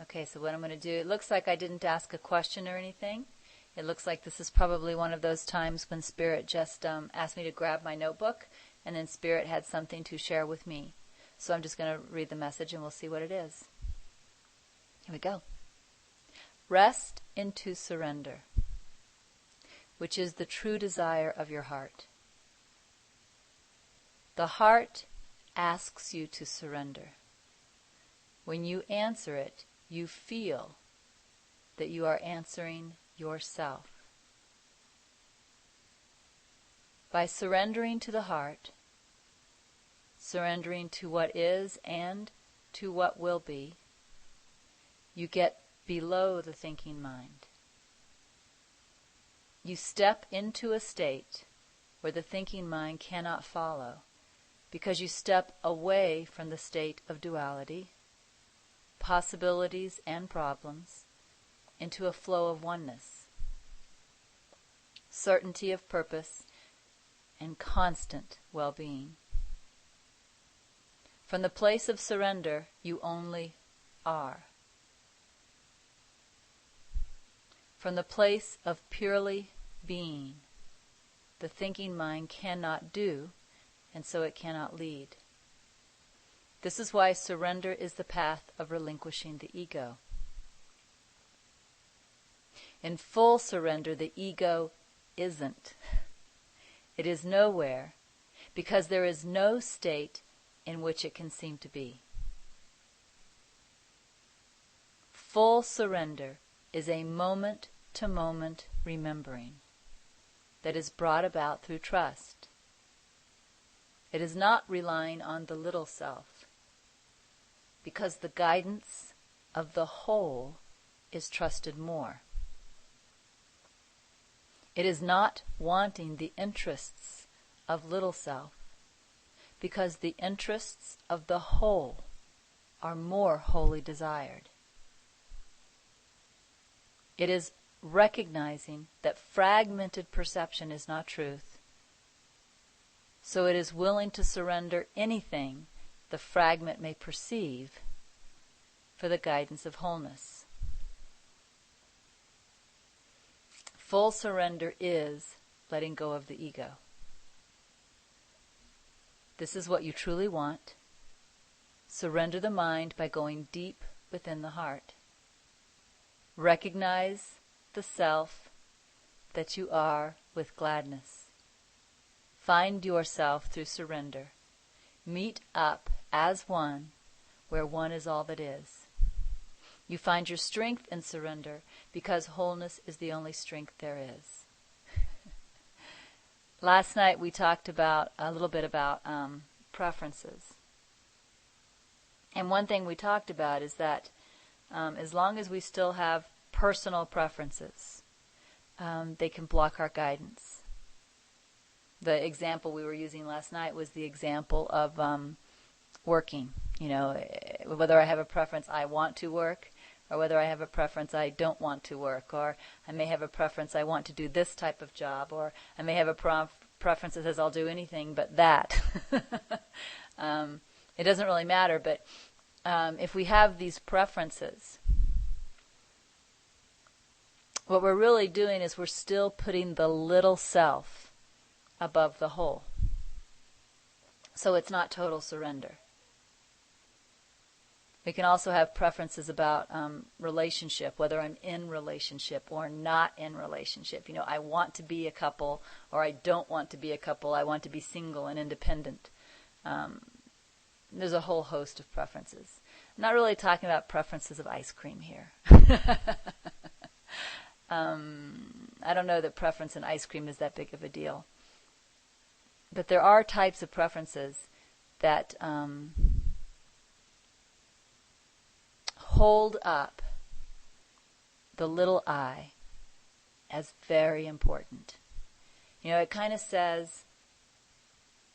Okay, so what I'm going to do, it looks like I didn't ask a question or anything. It looks like this is probably one of those times when Spirit just asked me to grab my notebook, and then Spirit had something to share with me. So I'm just going to read the message and we'll see what it is. Here we go. Rest into surrender, which is the true desire of your heart. The heart asks you to surrender. When you answer it, you feel that you are answering yourself. By surrendering to the heart, surrendering to what is and to what will be, you get below the thinking mind. You step into a state where the thinking mind cannot follow, because you step away from the state of duality, possibilities and problems, into a flow of oneness, certainty of purpose, and constant well-being. From the place of surrender, you only are. From the place of purely being, the thinking mind cannot do, and so it cannot lead. This is why surrender is the path of relinquishing the ego. In full surrender, the ego isn't. It is nowhere, because there is no state in which it can seem to be. Full surrender is a moment-to-moment remembering that is brought about through trust. It is not relying on the little self, because the guidance of the whole is trusted more. It is not wanting the interests of little self, because the interests of the whole are more wholly desired. It is recognizing that fragmented perception is not truth, so it is willing to surrender anything the fragment may perceive for the guidance of wholeness. Full surrender is letting go of the ego. This is what you truly want. Surrender the mind by going deep within the heart. Recognize the self that you are with gladness. Find yourself through surrender. Meet up as one, where one is all that is. You find your strength in surrender, because wholeness is the only strength there is. Last night we talked about a little bit about preferences. And one thing we talked about is that as long as we still have personal preferences, they can block our guidance. The example we were using last night was the example of working. You know, whether I have a preference I want to work, or whether I have a preference I don't want to work, or I may have a preference I want to do this type of job, or I may have a preference that says I'll do anything but that. It doesn't really matter, but if we have these preferences, what we're really doing is we're still putting the little self above the whole. So it's not total surrender. We can also have preferences about relationship, whether I'm in relationship or not in relationship. You know, I want to be a couple, or I don't want to be a couple. I want to be single and independent. There's a whole host of preferences. I'm not really talking about preferences of ice cream here. I don't know that preference in ice cream is that big of a deal. But there are types of preferences that hold up the little I as very important. You know, it kind of says,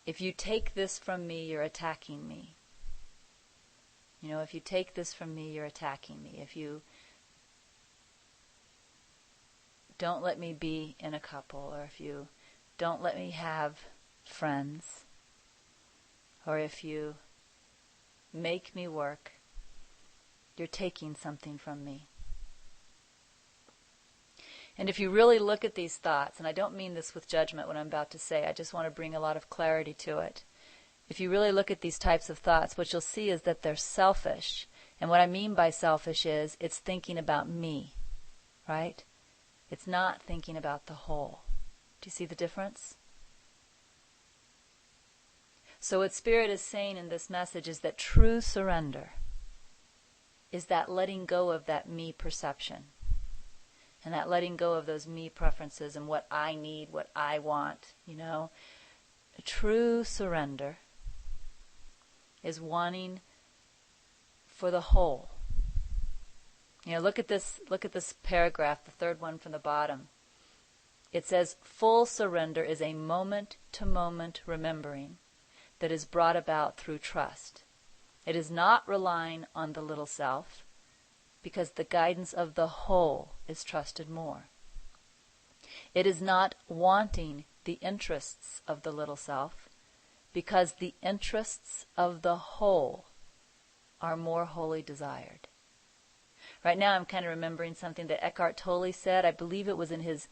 if you take this from me, you're attacking me. You know, if you take this from me, you're attacking me. If you don't let me be in a couple, or if you don't let me have friends, or if you make me work, You're taking something from me. And if you really look at these thoughts, and I don't mean this with judgment, what I'm about to say, I just want to bring a lot of clarity to it. If you really look at these types of thoughts, what you'll see is that they're selfish. And what I mean by selfish is it's thinking about me, right? It's not thinking about the whole. Do you see the difference? So what Spirit is saying in this message is that true surrender is that letting go of that me perception. And that letting go of those me preferences and what I need, what I want, A true surrender is wanting for the whole. Look at this paragraph, the third one from the bottom. It says, full surrender is a moment-to-moment remembering that is brought about through trust. It is not relying on the little self, because the guidance of the whole is trusted more. It is not wanting the interests of the little self, because the interests of the whole are more wholly desired. Right now I'm kind of remembering something that Eckhart Tolle said. I believe it was in his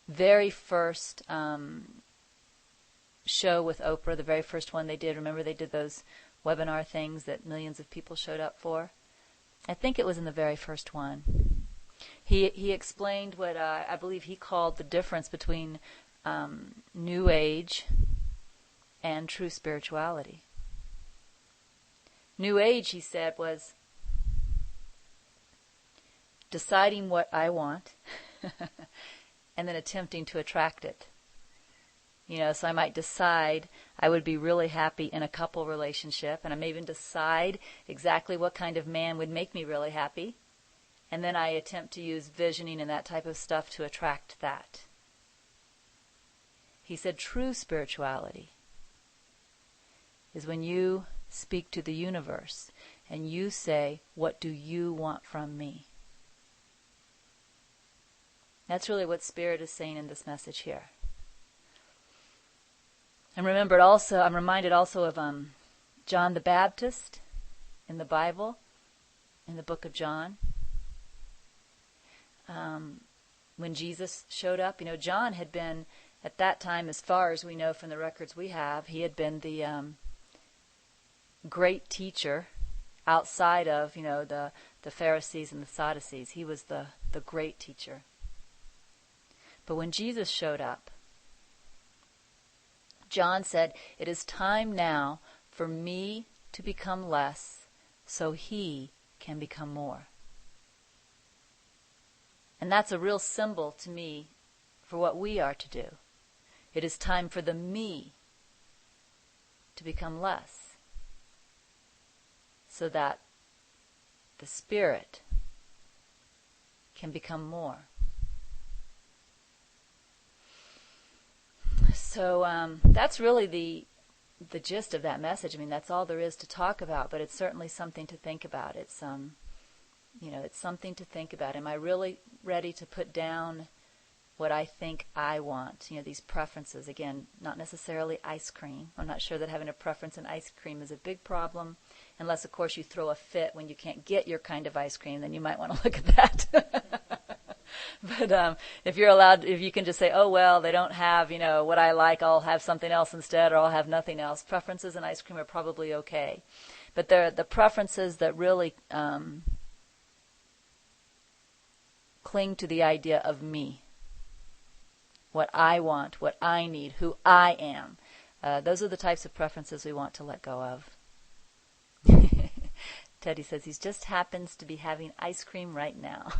very first show with Oprah, the very first one they did. Remember they did those webinar things that millions of people showed up for? I think it was in the very first one. He explained what I believe he called the difference between New Age and true spirituality. New Age, he said, was deciding what I want and then attempting to attract it. So I might decide I would be really happy in a couple relationship, and I may even decide exactly what kind of man would make me really happy, and then I attempt to use visioning and that type of stuff to attract that. He said true spirituality is when you speak to the universe and you say, what do you want from me? That's really what Spirit is saying in this message here. I'm reminded also of John the Baptist in the Bible, in the book of John. When Jesus showed up, John had been, at that time, as far as we know from the records we have, he had been the great teacher outside of, the Pharisees and the Sadducees. He was the great teacher. But when Jesus showed up, John said, it is time now for me to become less so he can become more. And that's a real symbol to me for what we are to do. It is time for the me to become less so that the Spirit can become more. So that's really the gist of that message. That's all there is to talk about, but it's certainly something to think about. It's it's something to think about. Am I really ready to put down what I think I want? These preferences. Again, not necessarily ice cream. I'm not sure that having a preference in ice cream is a big problem, unless, of course, you throw a fit when you can't get your kind of ice cream. Then you might want to look at that. But if you can just say, oh, well, they don't have, what I like, I'll have something else instead, or I'll have nothing else. Preferences in ice cream are probably okay. But they're the preferences that really cling to the idea of me. What I want, what I need, who I am. Those are the types of preferences we want to let go of. Teddy says he just happens to be having ice cream right now.